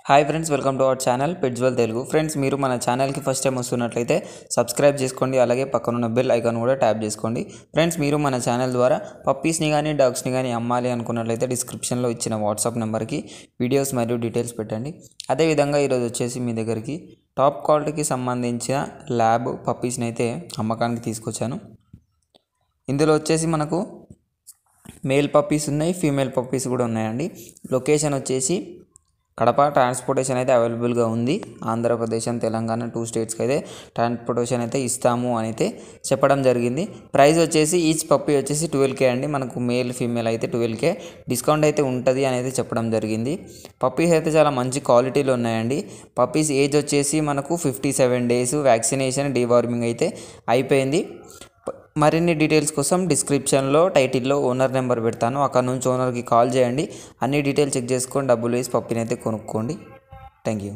Hi friends, welcome to our channel Petzwell Telugu. Friends, మీరు మన ఛానల్కి ఫస్ట్ టైం వస్తున్నట్లయితే సబ్స్క్రైబ్ చేసుకోండి, అలాగే పక్కనున్న బెల్ ఐకాన్ కూడా ట్యాప్ చేసుకోండి. ఫ్రెండ్స్, మీరు మన ఛానల్ ద్వారా పప్పీస్ని కానీ డాగ్స్ని కానీ అమ్మాలి అనుకున్నట్లయితే డిస్క్రిప్షన్లో ఇచ్చిన వాట్సాప్ నెంబర్కి వీడియోస్ మరియు డీటెయిల్స్ పెట్టండి. అదేవిధంగా ఈరోజు వచ్చేసి మీ దగ్గరికి టాప్ క్వాలిటీకి సంబంధించిన ల్యాబ్ పప్పీస్ని అయితే అమ్మకానికి తీసుకొచ్చాను. ఇందులో వచ్చేసి మనకు మేల్ పప్పీస్ ఉన్నాయి, ఫీమేల్ పప్పీస్ కూడా ఉన్నాయండి. లొకేషన్ వచ్చేసి కడప. ట్రాన్స్పోర్టేషన్ అయితే అవైలబుల్గా ఉంది. ఆంధ్రప్రదేశ్ అండ్ తెలంగాణ 2 స్టేట్స్కి అయితే ట్రాన్స్పోర్టేషన్ అయితే ఇస్తాము అని అయితే చెప్పడం జరిగింది. ప్రైస్ వచ్చేసి ఈచ్ పప్పీ వచ్చేసి 12K అండి. మనకు మేల్ ఫీమేల్ అయితే 12K డిస్కౌంట్ అయితే ఉంటుంది అని అయితే చెప్పడం జరిగింది. పప్పీస్ అయితే చాలా మంచి క్వాలిటీలో ఉన్నాయండి. పప్పీస్ ఏజ్ వచ్చేసి మనకు 57 డేస్. వ్యాక్సినేషన్, డీవార్మింగ్ అయితే అయిపోయింది. మరిన్ని డీటెయిల్స్ కోసం డిస్క్రిప్షన్లో టైటిల్లో ఓనర్ నెంబర్ పెడతాను. అక్కడ నుంచి ఓనర్కి కాల్ చేయండి. అన్ని డీటెయిల్స్ చెక్ చేసుకొని డబ్బులు వేసి పప్పిని అయితే కొనుక్కోండి. Thank you.